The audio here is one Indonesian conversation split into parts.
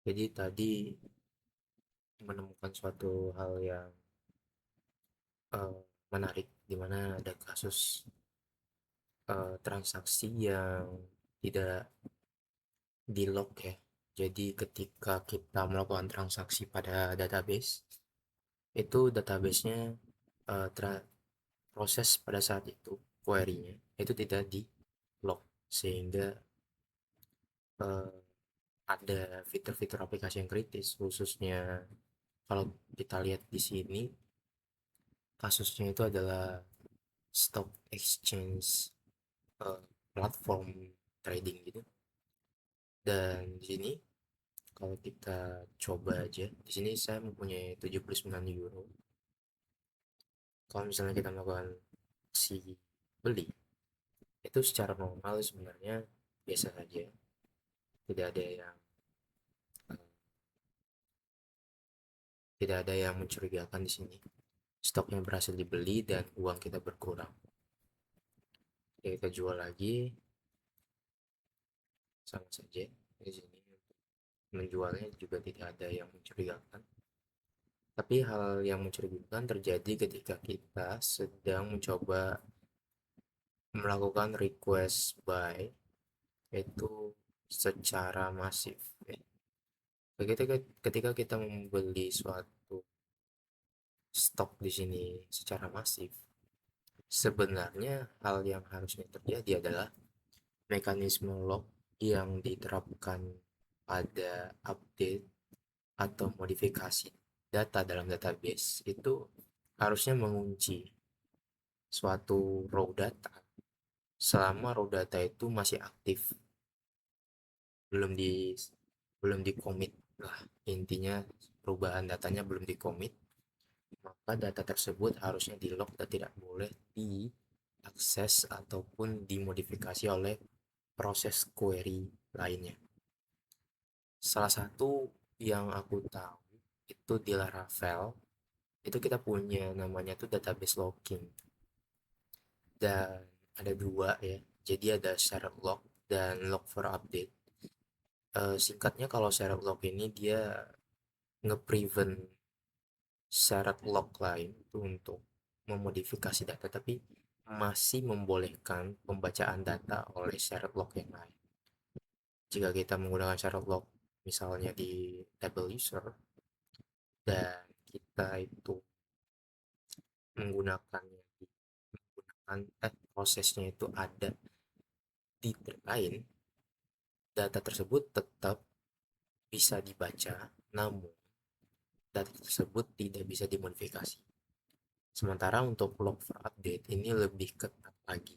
Jadi tadi menemukan suatu hal yang eh, menarik di mana ada kasus transaksi yang tidak di lock ya. Jadi ketika kita melakukan transaksi pada database, itu databasenya proses pada saat itu query-nya itu tidak di lock sehingga eh, ada fitur-fitur aplikasi yang kritis khususnya kalau kita lihat di sini kasusnya itu adalah stock exchange eh, platform trading gitu. Dan di sini kalau kita coba aja, di sini saya mempunyai 79 euro. Kalau misalnya kita melakukan si beli, itu secara normal sebenarnya biasa saja, tidak ada yang eh, tidak ada yang mencurigakan di sini. Stoknya berhasil dibeli dan uang kita berkurang. Ya, kita jual lagi, sama saja. Di sini menjualnya juga tidak ada yang mencurigakan. Tapi hal yang mencurigakan terjadi ketika kita sedang mencoba melakukan request buy itu secara masif. Ketika kita membeli suatu stok di sini secara masif, sebenarnya hal yang harusnya terjadi adalah mekanisme lock yang diterapkan pada update atau modifikasi data dalam database itu harusnya mengunci suatu raw data selama raw data itu masih aktif, belum di belum di commit lah, intinya perubahan datanya belum di commit, maka data tersebut harusnya di lock dan tidak boleh diakses ataupun dimodifikasi oleh proses query lainnya. Salah satu yang aku tahu itu di Laravel itu kita punya namanya tuh database logging, dan ada dua ya, jadi ada shared log dan log for update. Singkatnya kalau shared log ini dia nge-prevent syarat log lain itu untuk memodifikasi data tapi masih membolehkan pembacaan data oleh syarat log yang lain. Jika kita menggunakan syarat log misalnya di table user dan kita itu menggunakannya menggunakan prosesnya itu ada di thread lain, data tersebut tetap bisa dibaca, namun data tersebut tidak bisa dimodifikasi. Sementara untuk log for update ini lebih ketat lagi,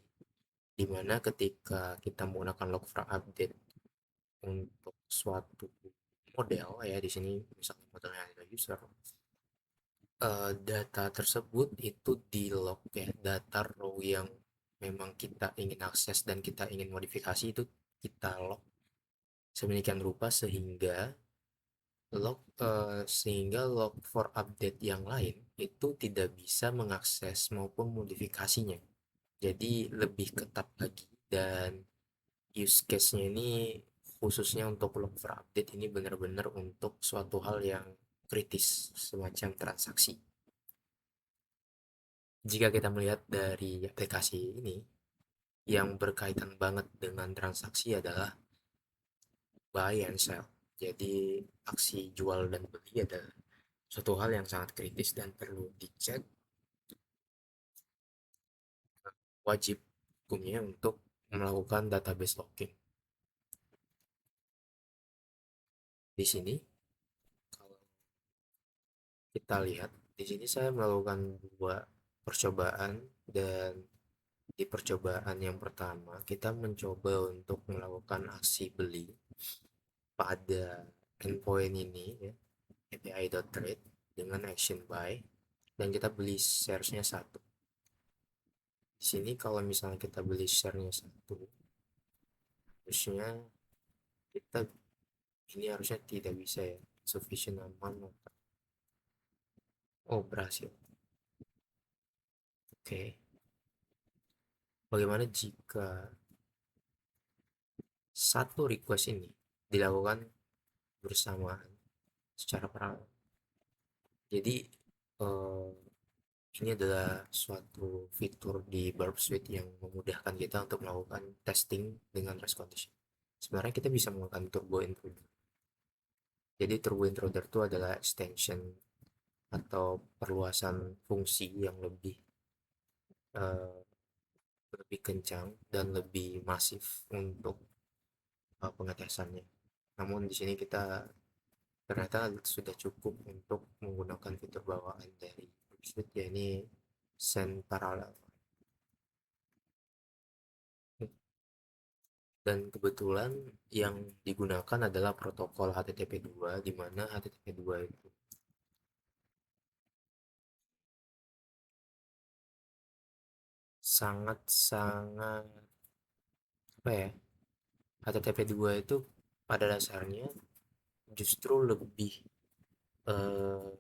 di mana ketika kita menggunakan log for update untuk suatu model ya, di sini misalnya modelnya ada user, data tersebut itu di log ya, data raw yang memang kita ingin akses dan kita ingin modifikasi itu kita log sedemikian rupa sehingga log for update yang lain itu tidak bisa mengakses maupun modifikasinya. Jadi lebih ketat lagi, dan use case-nya ini khususnya untuk log for update ini benar-benar untuk suatu hal yang kritis semacam transaksi. Jika kita melihat dari aplikasi ini, yang berkaitan banget dengan transaksi adalah buy and sell. Jadi aksi jual dan beli adalah suatu hal yang sangat kritis dan perlu dicek, wajib hukumnya untuk melakukan database logging. Di sini kalau kita lihat, di sini saya melakukan dua percobaan, dan di percobaan yang pertama kita mencoba untuk melakukan aksi beli pada endpoint ini ya, api.trade dengan action buy, dan kita beli sharesnya satu. Di sini kalau misalnya kita beli sharenya satu, harusnya kita ini harusnya tidak bisa ya, sufficient amount. Oh, berhasil. Oke. Bagaimana jika satu request ini dilakukan bersamaan secara paralel. Jadi eh, ini adalah suatu fitur di Burp Suite yang memudahkan kita untuk melakukan testing dengan race condition. Sebenarnya kita bisa menggunakan Turbo Intruder. Jadi Turbo Intruder itu adalah extension atau perluasan fungsi yang eh, lebih kencang dan lebih masif untuk pengetesannya. Namun di sini kita ternyata sudah cukup untuk menggunakan fitur bawaan dari Suite, yakni send parallel. Dan kebetulan yang digunakan adalah protokol HTTP 2, di mana HTTP 2 itu sangat-sangat apa ya, HTTP 2 itu pada dasarnya justru lebih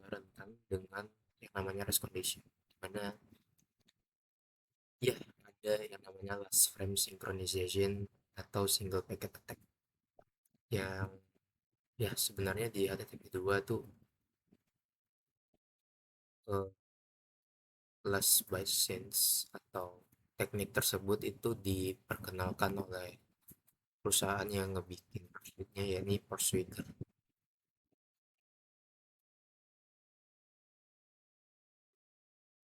rentan dengan yang namanya race condition, di mana ya ada yang namanya last frame synchronization atau single packet attack yang ya sebenarnya di HTTP 2 tuh eh, last byte change atau teknik tersebut itu diperkenalkan oleh perusahaan yang ngebikin pursuit-nya, yakni Pursuiter.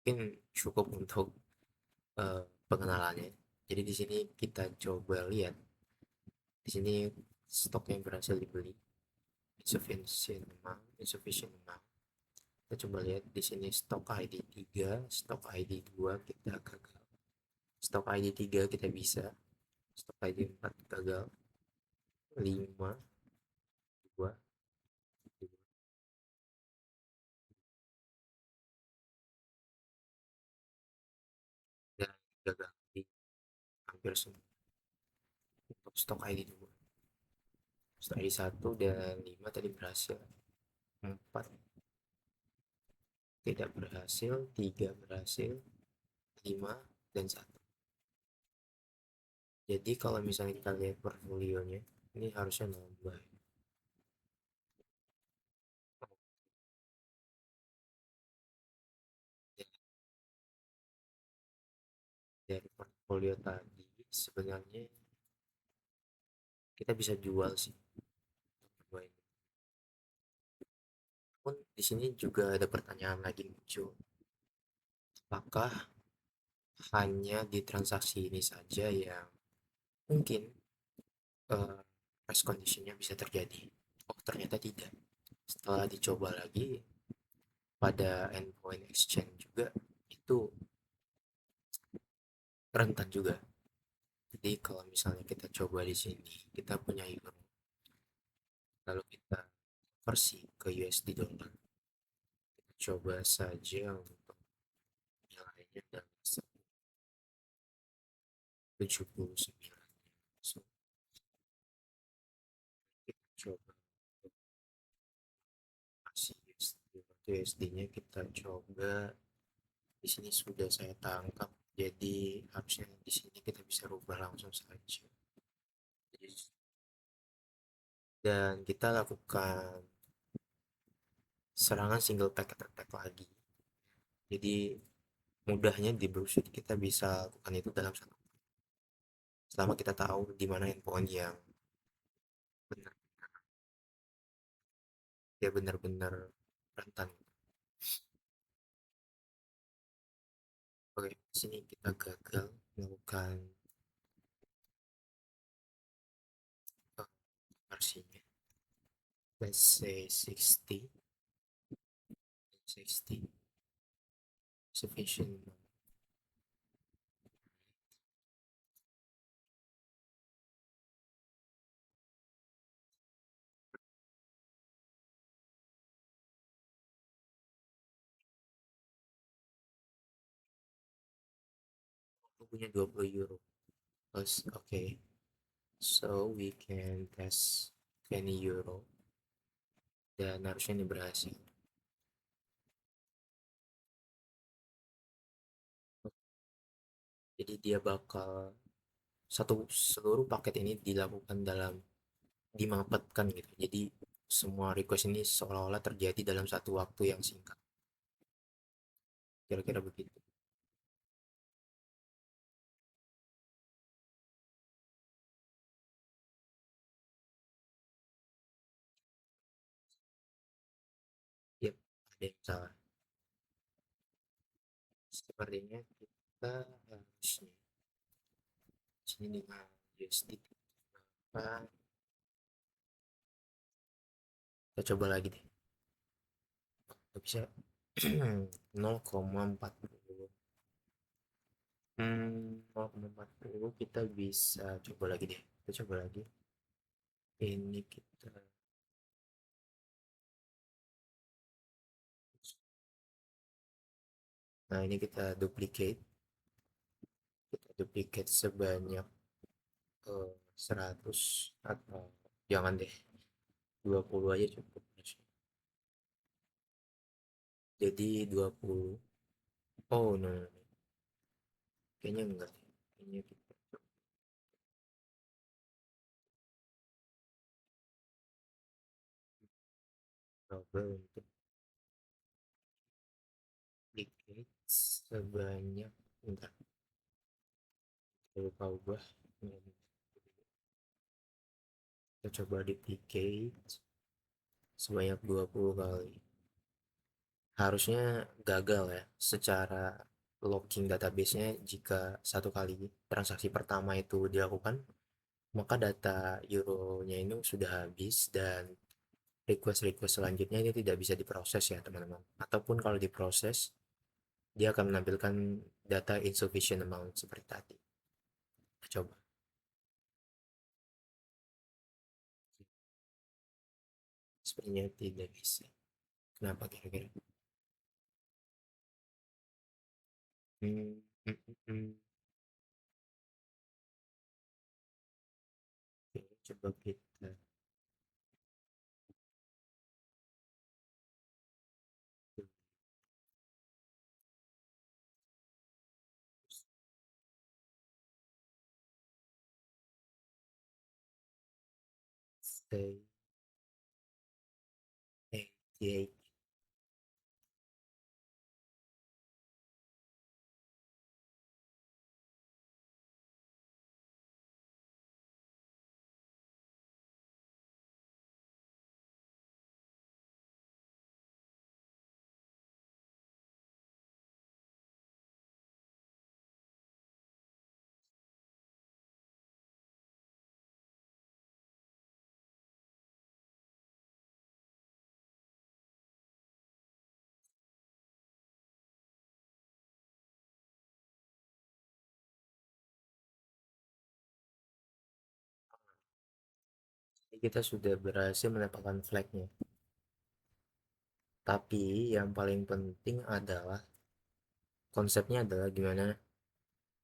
Mungkin cukup untuk pengenalannya. Jadi di sini kita coba lihat di sini stok yang berhasil dibeli insufficient amount. Kita coba lihat di sini stok ID 3, stok ID 2 kita gagal. Stok ID 3 kita bisa, stok ID 4 gagal, 5, 2, dan gagal di hampir semua untuk stok ID 2. Stok ID 1 dan 5 tadi berhasil, 4 tidak berhasil, 3 berhasil, 5 dan 1. Jadi kalau misalnya kita lihat portfolionya, ini harusnya nambah. Dari portfolio tadi sebenarnya kita bisa jual sih dua ini. Pun di sini juga ada pertanyaan lagi muncul. Apakah hanya di transaksi ini saja yang mungkin eh, price conditionnya bisa terjadi? Oh, ternyata tidak. Setelah dicoba lagi pada endpoint exchange juga itu rentan juga. Jadi kalau misalnya kita coba di sini, kita punya euro, lalu kita versi ke USD dollar. Kita coba saja untuk nilainya dalam 79. So, kita coba kasih USD. USD-nya kita coba di sini sudah saya tangkap. Jadi harusnya di sini kita bisa rubah langsung saja. Dan kita lakukan serangan single packet attack lagi. Jadi mudahnya di browser kita bisa lakukan itu dalam satu, selama kita tahu di mana endpoint yang benar, dia benar-benar rentan. Oke, sini kita gagal melakukan versinya. Let's say 60 sufficient. 20 euro plus. Okay, so we can test 20 euro dan harusnya ini berhasil. Jadi dia bakal seluruh paket ini dilakukan dalam dimapetkan gitu. Jadi semua request ini seolah-olah terjadi dalam satu waktu yang singkat. Kira-kira begitu. Yap, ada yang salah. Sepertinya kita harusnya sini dengan USD. Nah, kita coba lagi deh. Nggak bisa 0,40. 0,40 kita bisa coba lagi deh. Kita coba lagi. Ini kita, nah ini kita duplicate. Kita duplicate sebanyak 100 atau jangan deh 20 aja cukup. Jadi 20. Oh no, no, no. Kayaknya enggak deh. Kayaknya kita coba untuk duplicate sebanyak, bentar, kita lupa ubah. Kita coba duplicate sebanyak 20 kali. Harusnya gagal ya secara locking database-nya jika satu kali transaksi pertama itu dilakukan, maka data euronya ini sudah habis dan request-request selanjutnya ini tidak bisa diproses ya teman-teman. Ataupun kalau diproses, dia akan menampilkan data insufficient amount seperti tadi. Coba. Sepertinya tidak bisa. Kenapa kira-kira? Hmm, hmm, hmm. Oke, coba kita stay 88. Kita sudah berhasil mendapatkan flagnya. Tapi yang paling penting adalah konsepnya adalah gimana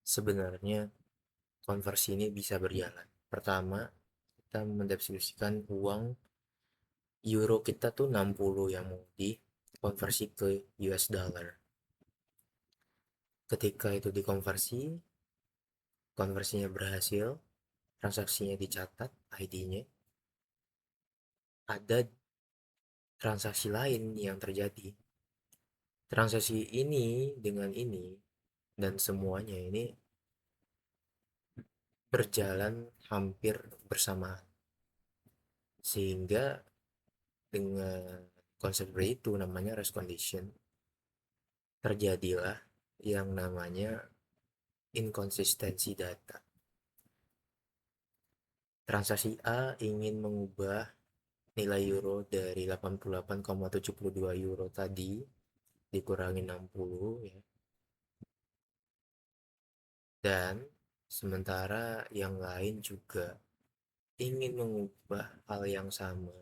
sebenarnya konversi ini bisa berjalan. Pertama, kita mendistribusikan uang euro kita tuh 60 yang mau dikonversi ke US dollar. Ketika itu dikonversi, konversinya berhasil, transaksinya dicatat, ID-nya, ada transaksi lain yang terjadi. Transaksi ini dengan ini dan semuanya ini berjalan hampir bersamaan. Sehingga dengan konsep itu namanya race condition, terjadilah yang namanya inkonsistensi data. Transaksi A ingin mengubah nilai euro dari 88,72 euro tadi dikurangi 60 ya. Dan sementara yang lain juga ingin mengubah hal yang sama.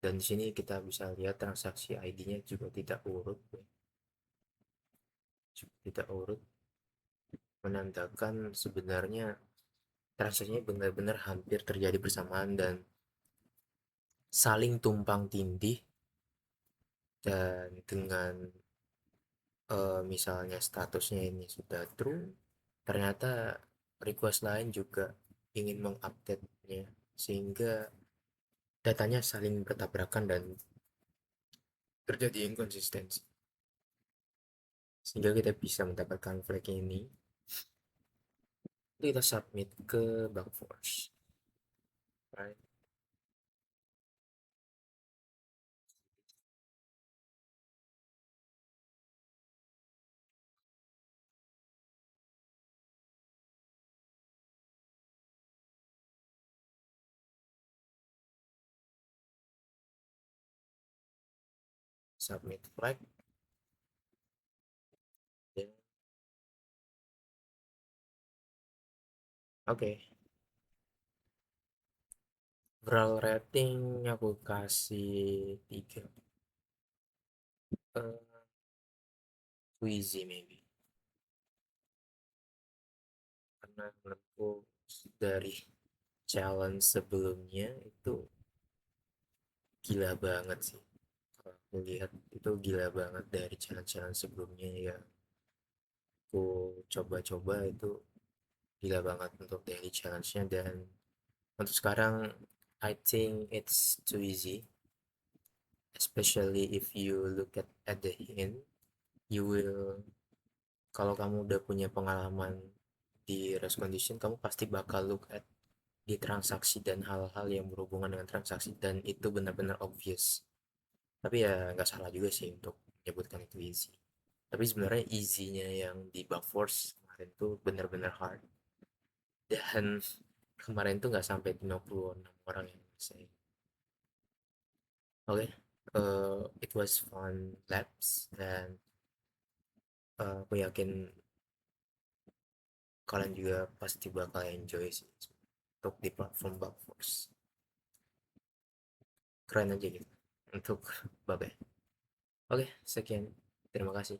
Dan di sini kita bisa lihat transaksi ID-nya juga tidak urut ya. Tidak urut menandakan sebenarnya transaksinya benar-benar hampir terjadi bersamaan dan saling tumpang tindih. Dan dengan misalnya statusnya ini sudah true, ternyata request lain juga ingin mengupdate-nya, sehingga datanya saling bertabrakan dan terjadi inkonsistensi. Sehingga kita bisa mendapatkan flag ini, kita submit ke bug force. Right? Submit flag. Dan, oke, okay. Overall rating aku kasih 3. uh, Too easy maybe. Karena menurutku dari challenge sebelumnya itu gila banget sih. Kalau aku lihat itu gila banget dari challenge-challenge sebelumnya ya. Aku coba-coba itu gila banget untuk daily challenge-nya, dan untuk sekarang I think it's too easy, especially if you look at the hint. You will, kalau kamu udah punya pengalaman di race condition, kamu pasti bakal look at di transaksi dan hal-hal yang berhubungan dengan transaksi, dan itu benar-benar obvious. Tapi ya nggak salah juga sih untuk menyebutkan itu easy. Tapi sebenarnya easy-nya yang di bug force kemarin tuh benar-benar hard, dan kemarin tuh nggak sampai 56 orang yang selesai. Oke, okay. It was fun laps, dan aku yakin kalian juga pasti bakal enjoy sih untuk di platform bug force. Keren aja gitu untuk bug ya. Oke, okay, sekian. Terima kasih.